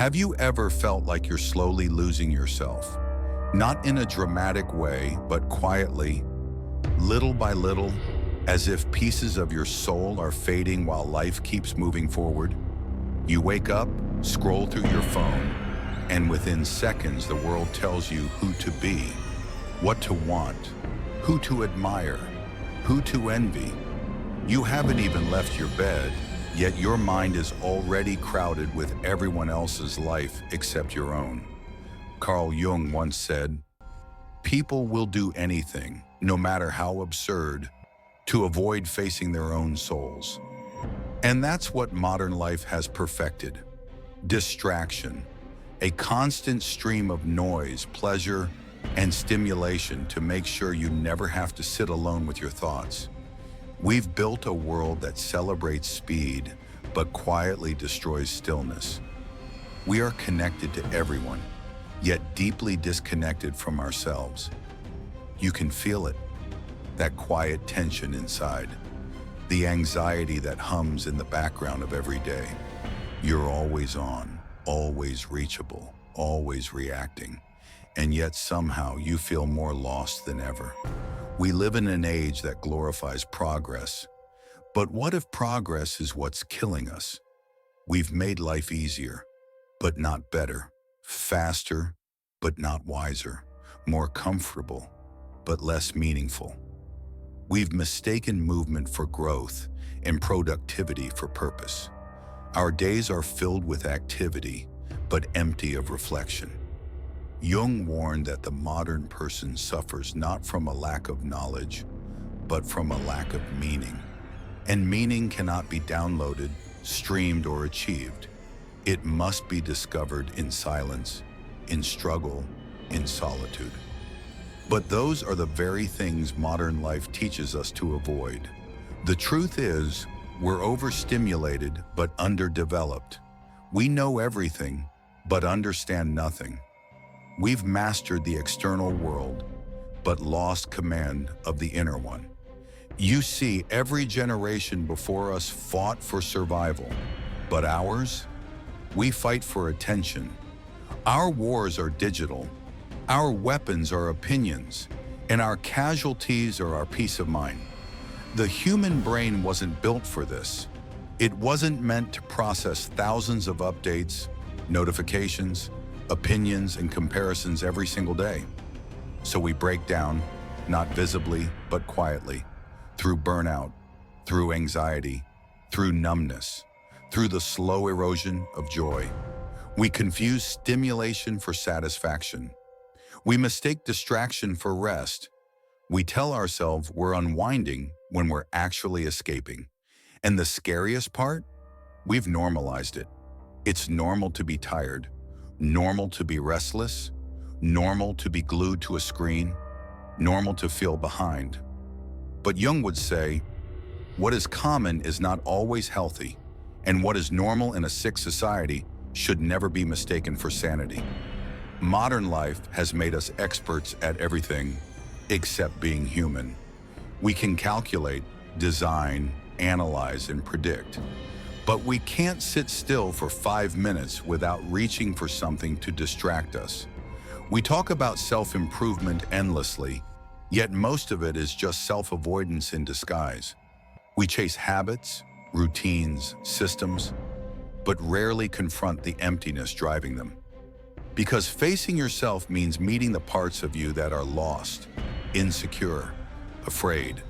Have you ever felt like you're slowly losing yourself? Not in a dramatic way, but quietly, little by little, as if pieces of your soul are fading while life keeps moving forward? You wake up, scroll through your phone, and within seconds the world tells you who to be, what to want, who to admire, who to envy. You haven't even left your bed, yet your mind is already crowded with everyone else's life except your own. Carl Jung once said, "People will do anything, no matter how absurd, to avoid facing their own souls." And that's what modern life has perfected. Distraction, a constant stream of noise, pleasure, and stimulation to make sure you never have to sit alone with your thoughts. We've built a world that celebrates speed, but quietly destroys stillness. We are connected to everyone, yet deeply disconnected from ourselves. You can feel it, that quiet tension inside, the anxiety that hums in the background of every day. You're always on, always reachable, always reacting, and yet somehow you feel more lost than ever. We live in an age that glorifies progress, but what if progress is what's killing us? We've made life easier, but not better, faster, but not wiser, more comfortable, but less meaningful. We've mistaken movement for growth and productivity for purpose. Our days are filled with activity, but empty of reflection. Jung warned that the modern person suffers not from a lack of knowledge, but from a lack of meaning. And meaning cannot be downloaded, streamed, or achieved. It must be discovered in silence, in struggle, in solitude. But those are the very things modern life teaches us to avoid. The truth is, we're overstimulated but underdeveloped. We know everything, but understand nothing. We've mastered the external world, but lost command of the inner one. You see, every generation before us fought for survival, but ours? We fight for attention. Our wars are digital. Our weapons are opinions, and our casualties are our peace of mind. The human brain wasn't built for this. It wasn't meant to process thousands of updates, notifications, opinions, and comparisons every single day. So we break down, not visibly, but quietly, through burnout, through anxiety, through numbness, through the slow erosion of joy. We confuse stimulation for satisfaction. We mistake distraction for rest. We tell ourselves we're unwinding when we're actually escaping. And the scariest part? We've normalized it. It's normal to be tired, normal to be restless, normal to be glued to a screen, normal to feel behind. But Jung would say, what is common is not always healthy, and what is normal in a sick society should never be mistaken for sanity. Modern life has made us experts at everything except being human. We can calculate, design, analyze, and predict, but we can't sit still for 5 minutes without reaching for something to distract us. We talk about self-improvement endlessly, yet most of it is just self-avoidance in disguise. We chase habits, routines, systems, but rarely confront the emptiness driving them. Because facing yourself means meeting the parts of you that are lost, insecure, afraid.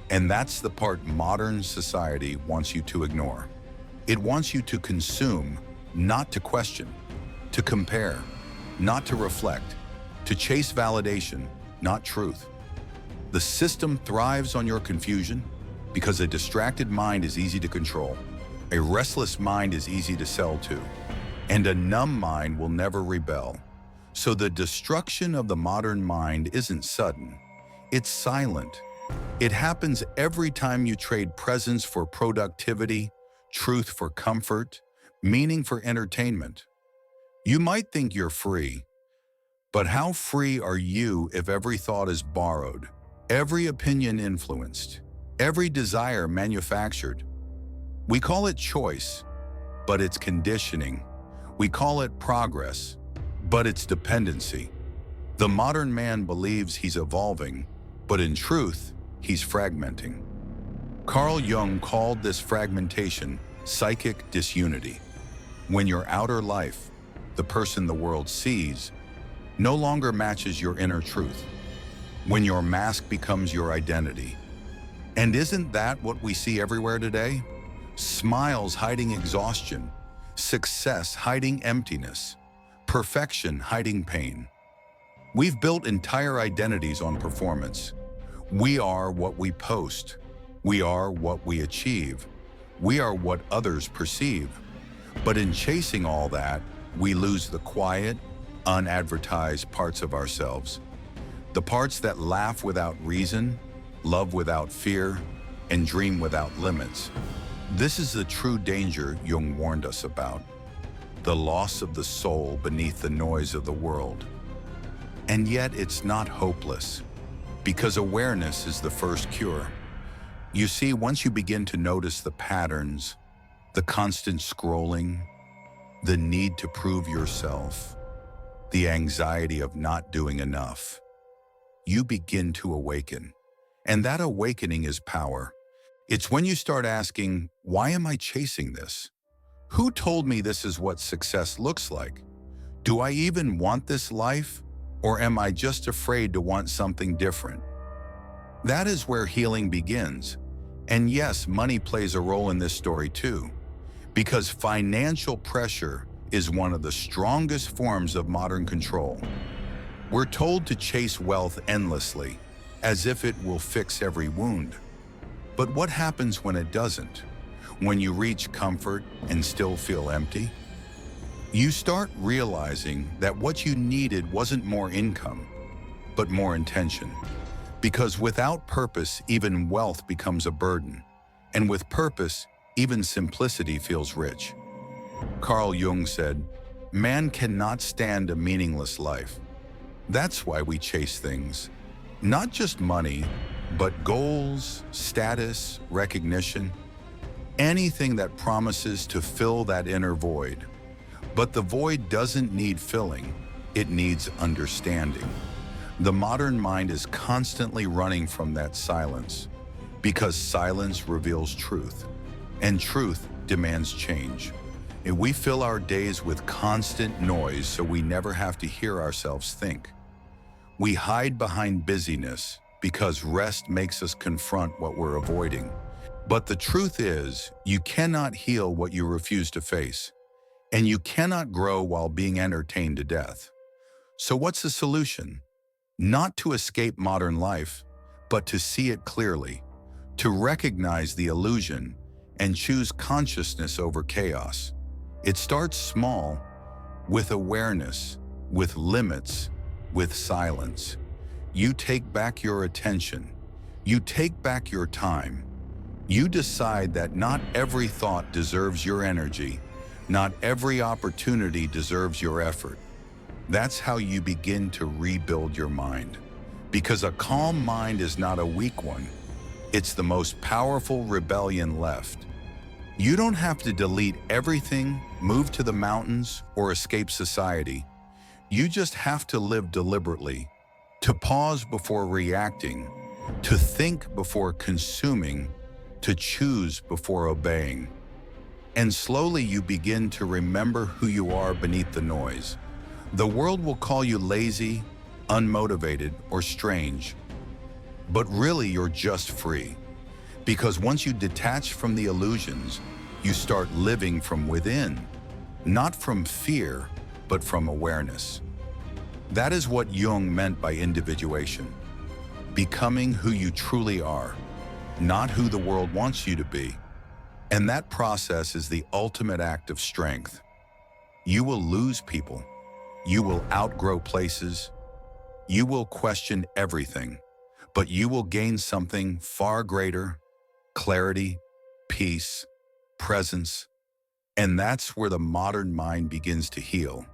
And that's the part modern society wants you to ignore. It wants you to consume, not to question, to compare, not to reflect, to chase validation, not truth. The system thrives on your confusion because a distracted mind is easy to control, a restless mind is easy to sell to, and a numb mind will never rebel. So the destruction of the modern mind isn't sudden, it's silent. It happens every time you trade presence for productivity, truth for comfort, meaning for entertainment. You might think you're free, but how free are you if every thought is borrowed, every opinion influenced, every desire manufactured? We call it choice, but it's conditioning. We call it progress, but it's dependency. The modern man believes he's evolving, but in truth, he's fragmenting. Carl Jung called this fragmentation psychic disunity. When your outer life, the person the world sees, no longer matches your inner truth. When your mask becomes your identity. And isn't that what we see everywhere today? Smiles hiding exhaustion, success hiding emptiness, perfection hiding pain. We've built entire identities on performance. We are what we post. We are what we achieve. We are what others perceive. But in chasing all that, we lose the quiet, unadvertised parts of ourselves. The parts that laugh without reason, love without fear, and dream without limits. This is the true danger Jung warned us about. The loss of the soul beneath the noise of the world. And yet it's not hopeless, because awareness is the first cure. You see, once you begin to notice the patterns, the constant scrolling, the need to prove yourself, the anxiety of not doing enough, you begin to awaken. And that awakening is power. It's when you start asking, why am I chasing this? Who told me this is what success looks like? Do I even want this life? Or am I just afraid to want something different? That is where healing begins. And yes, money plays a role in this story too, because financial pressure is one of the strongest forms of modern control. We're told to chase wealth endlessly, as if it will fix every wound. But what happens when it doesn't? When you reach comfort and still feel empty? You start realizing that what you needed wasn't more income, but more intention. Because without purpose, even wealth becomes a burden. And with purpose, even simplicity feels rich. Carl Jung said, "Man cannot stand a meaningless life." That's why we chase things. Not just money, but goals, status, recognition, anything that promises to fill that inner void. But the void doesn't need filling, it needs understanding. The modern mind is constantly running from that silence, because silence reveals truth, and truth demands change. If we fill our days with constant noise so we never have to hear ourselves think. We hide behind busyness because rest makes us confront what we're avoiding. But the truth is, you cannot heal what you refuse to face, and you cannot grow while being entertained to death. So what's the solution? Not to escape modern life, but to see it clearly, to recognize the illusion and choose consciousness over chaos. It starts small, with awareness, with limits, with silence. You take back your attention. You take back your time. You decide that not every thought deserves your energy. Not every opportunity deserves your effort. That's how you begin to rebuild your mind. Because a calm mind is not a weak one. It's the most powerful rebellion left. You don't have to delete everything, move to the mountains, or escape society. You just have to live deliberately, to pause before reacting, to think before consuming, to choose before obeying. And slowly you begin to remember who you are beneath the noise. The world will call you lazy, unmotivated, or strange. But really you're just free. Because once you detach from the illusions, you start living from within, not from fear, but from awareness. That is what Jung meant by individuation. Becoming who you truly are, not who the world wants you to be. And that process is the ultimate act of strength. You will lose people. You will outgrow places. You will question everything. But you will gain something far greater: clarity, peace, presence. And that's where the modern mind begins to heal.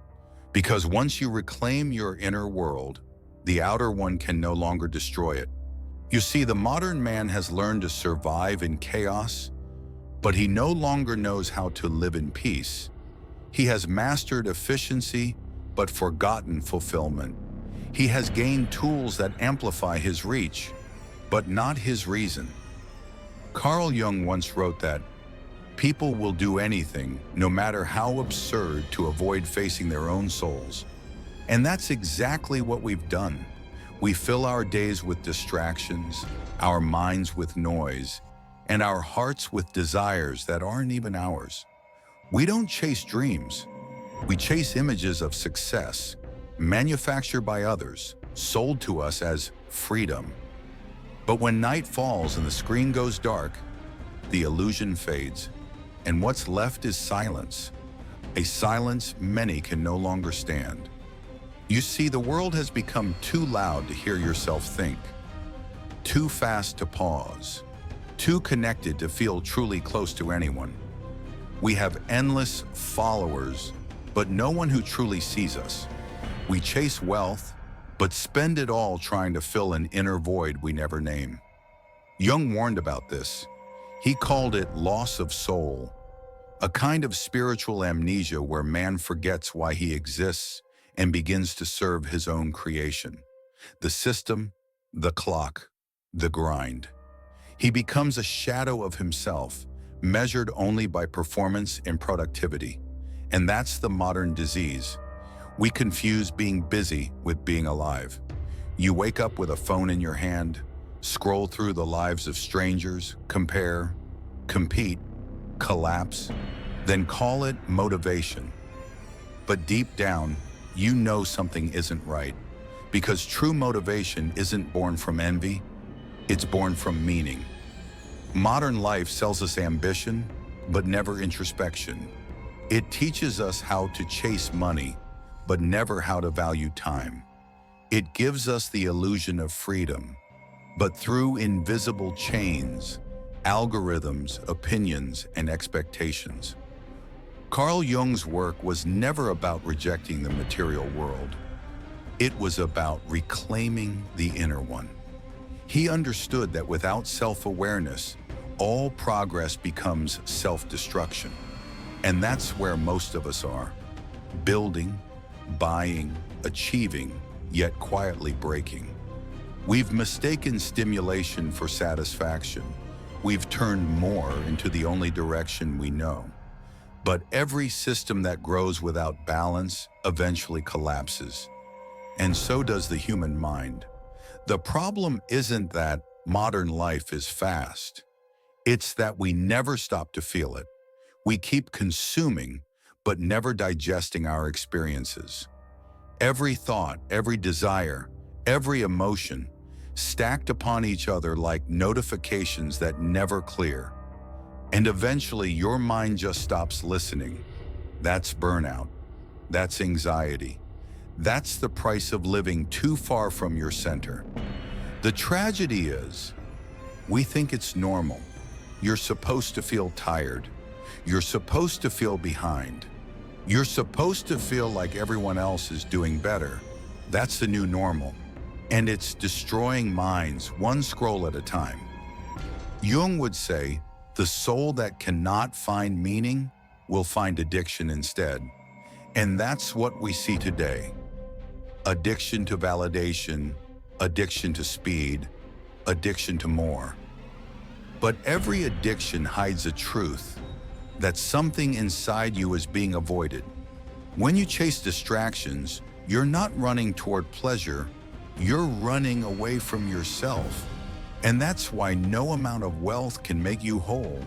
Because once you reclaim your inner world, the outer one can no longer destroy it. You see, the modern man has learned to survive in chaos, but he no longer knows how to live in peace. He has mastered efficiency but forgotten fulfillment. He has gained tools that amplify his reach, but not his reason. Carl Jung once wrote that people will do anything, no matter how absurd, to avoid facing their own souls. And that's exactly what we've done. We fill our days with distractions, our minds with noise, and our hearts with desires that aren't even ours. We don't chase dreams. We chase images of success, manufactured by others, sold to us as freedom. But when night falls and the screen goes dark, the illusion fades, and what's left is silence, a silence many can no longer stand. You see, the world has become too loud to hear yourself think, too fast to pause, too connected to feel truly close to anyone. We have endless followers, but no one who truly sees us. We chase wealth, but spend it all trying to fill an inner void we never name. Jung warned about this. He called it loss of soul, a kind of spiritual amnesia where man forgets why he exists and begins to serve his own creation, the system, the clock, the grind. He becomes a shadow of himself, measured only by performance and productivity. And that's the modern disease. We confuse being busy with being alive. You wake up with a phone in your hand, scroll through the lives of strangers, compare, compete, collapse, then call it motivation. But deep down, you know something isn't right, because true motivation isn't born from envy, it's born from meaning. Modern life sells us ambition, but never introspection. It teaches us how to chase money, but never how to value time. It gives us the illusion of freedom, but through invisible chains, algorithms, opinions, and expectations. Carl Jung's work was never about rejecting the material world. It was about reclaiming the inner one. He understood that without self-awareness, all progress becomes self-destruction. And that's where most of us are. Building, buying, achieving, yet quietly breaking. We've mistaken stimulation for satisfaction. We've turned more into the only direction we know. But every system that grows without balance eventually collapses. And so does the human mind. The problem isn't that modern life is fast. It's that we never stop to feel it. We keep consuming, but never digesting our experiences. Every thought, every desire, every emotion, stacked upon each other like notifications that never clear. And eventually your mind just stops listening. That's burnout. That's anxiety. That's the price of living too far from your center. The tragedy is, we think it's normal. You're supposed to feel tired. You're supposed to feel behind. You're supposed to feel like everyone else is doing better. That's the new normal. And it's destroying minds one scroll at a time. Jung would say, the soul that cannot find meaning will find addiction instead. And that's what we see today. Addiction to validation, addiction to speed, addiction to more. But every addiction hides a truth, that something inside you is being avoided. When you chase distractions, you're not running toward pleasure, you're running away from yourself. And that's why no amount of wealth can make you whole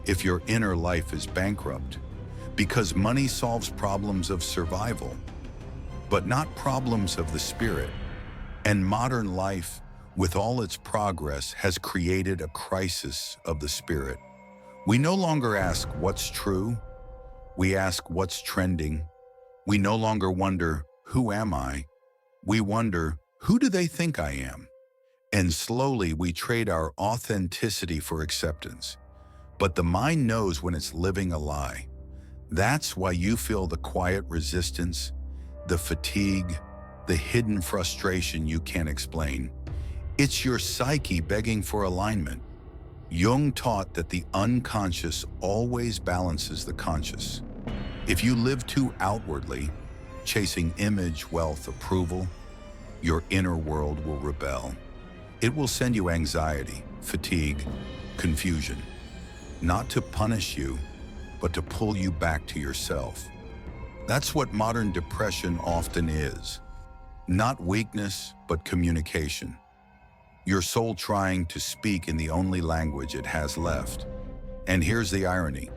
if your inner life is bankrupt. Because money solves problems of survival, but not problems of the spirit. And modern life, with all its progress, has created a crisis of the spirit. We no longer ask what's true, we ask what's trending. We no longer wonder, who am I? We wonder, who do they think I am? And slowly we trade our authenticity for acceptance. But the mind knows when it's living a lie. That's why you feel the quiet resistance, the fatigue, the hidden frustration you can't explain. It's your psyche begging for alignment. Jung taught that the unconscious always balances the conscious. If you live too outwardly, chasing image, wealth, approval, your inner world will rebel. It will send you anxiety, fatigue, confusion, not to punish you, but to pull you back to yourself. That's what modern depression often is. Not weakness, but communication. Your soul trying to speak in the only language it has left. And here's the irony.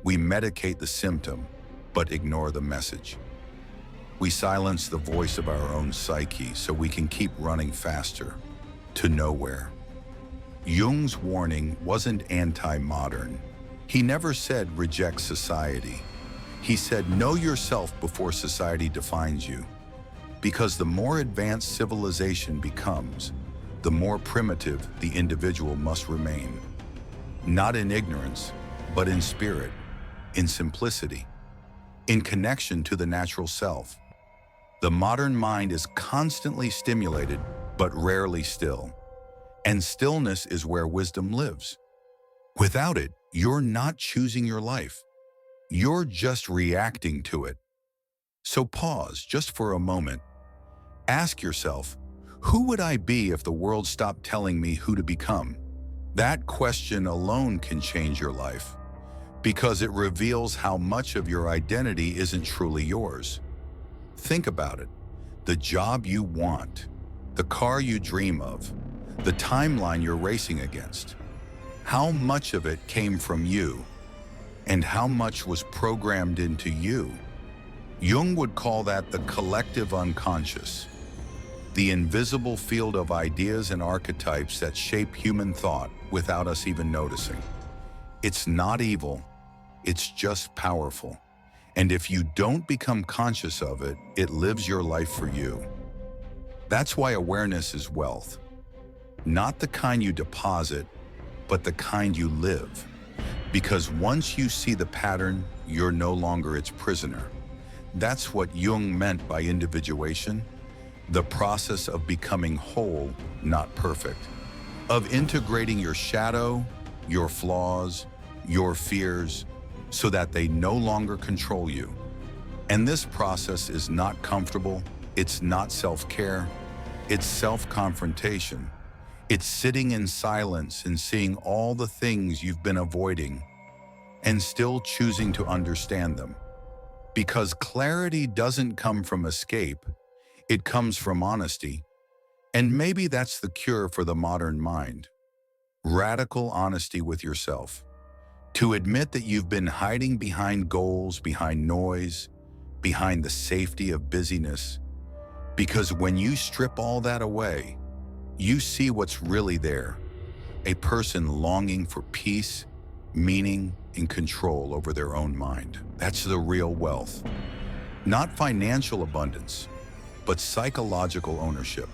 We medicate the symptom, but ignore the message. We silence the voice of our own psyche so we can keep running faster to nowhere. Jung's warning wasn't anti-modern. He never said reject society. He said know yourself before society defines you. Because the more advanced civilization becomes, the more primitive the individual must remain. Not in ignorance, but in spirit, in simplicity, in connection to the natural self. The modern mind is constantly stimulated, but rarely still. And stillness is where wisdom lives. Without it, you're not choosing your life. You're just reacting to it. So pause just for a moment. Ask yourself, who would I be if the world stopped telling me who to become? That question alone can change your life, because it reveals how much of your identity isn't truly yours. Think about it. The job you want, the car you dream of, the timeline you're racing against. How much of it came from you, and how much was programmed into you? Jung would call that the collective unconscious, the invisible field of ideas and archetypes that shape human thought without us even noticing. It's not evil, it's just powerful. And if you don't become conscious of it, it lives your life for you. That's why awareness is wealth. Not the kind you deposit, but the kind you live. Because once you see the pattern, you're no longer its prisoner. That's what Jung meant by individuation. The process of becoming whole, not perfect. Of integrating your shadow, your flaws, your fears, so that they no longer control you. And this process is not comfortable, it's not self-care, it's self-confrontation. It's sitting in silence and seeing all the things you've been avoiding and still choosing to understand them. Because clarity doesn't come from escape, it comes from honesty. And maybe that's the cure for the modern mind. Radical honesty with yourself. To admit that you've been hiding behind goals, behind noise, behind the safety of busyness. Because when you strip all that away, you see what's really there. A person longing for peace, meaning, and control over their own mind. That's the real wealth. Not financial abundance, but psychological ownership.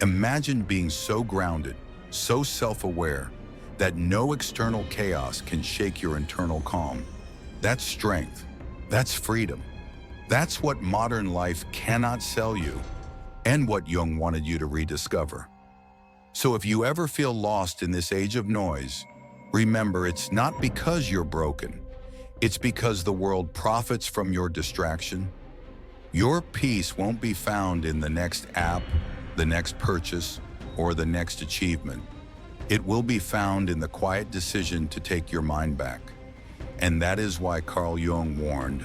Imagine being so grounded, so self-aware, that no external chaos can shake your internal calm. That's strength. That's freedom. That's what modern life cannot sell you, and what Jung wanted you to rediscover. So if you ever feel lost in this age of noise, remember it's not because you're broken. It's because the world profits from your distraction. Your peace won't be found in the next app, the next purchase, or the next achievement. It will be found in the quiet decision to take your mind back. And that is why Carl Jung warned,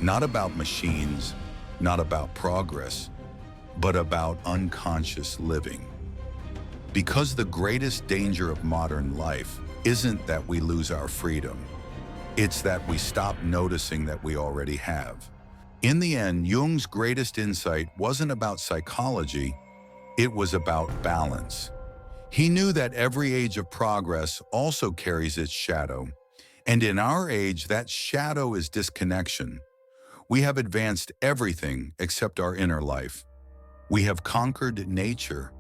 not about machines, not about progress, but about unconscious living. Because the greatest danger of modern life isn't that we lose our freedom. It's that we stop noticing that we already have. In the end, Jung's greatest insight wasn't about psychology, it was about balance. He knew that every age of progress also carries its shadow, and in our age, that shadow is disconnection. We have advanced everything except our inner life. We have conquered nature,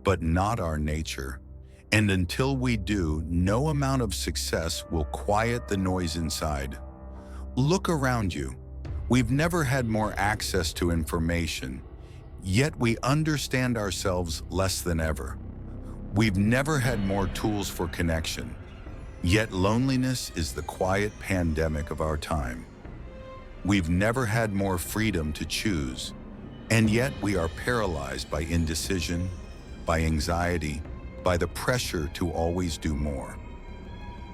but not our nature. And until we do, no amount of success will quiet the noise inside. Look around you. We've never had more access to information, yet we understand ourselves less than ever. We've never had more tools for connection, yet loneliness is the quiet pandemic of our time. We've never had more freedom to choose, and yet we are paralyzed by indecision, by anxiety, by the pressure to always do more.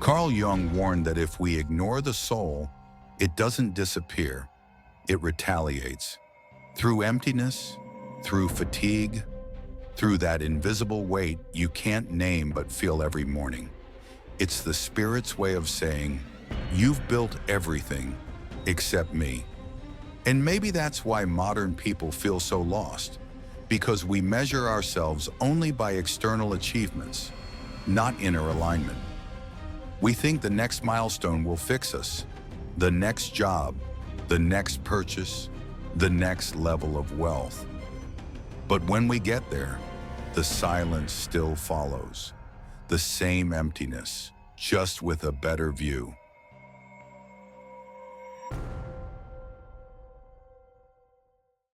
Carl Jung warned that if we ignore the soul, it doesn't disappear, it retaliates. Through emptiness, through fatigue, through that invisible weight you can't name but feel every morning. It's the spirit's way of saying, you've built everything except me. And maybe that's why modern people feel so lost, because we measure ourselves only by external achievements, not inner alignment. We think the next milestone will fix us, the next job, the next purchase, the next level of wealth. But when we get there, the silence still follows. The same emptiness, just with a better view.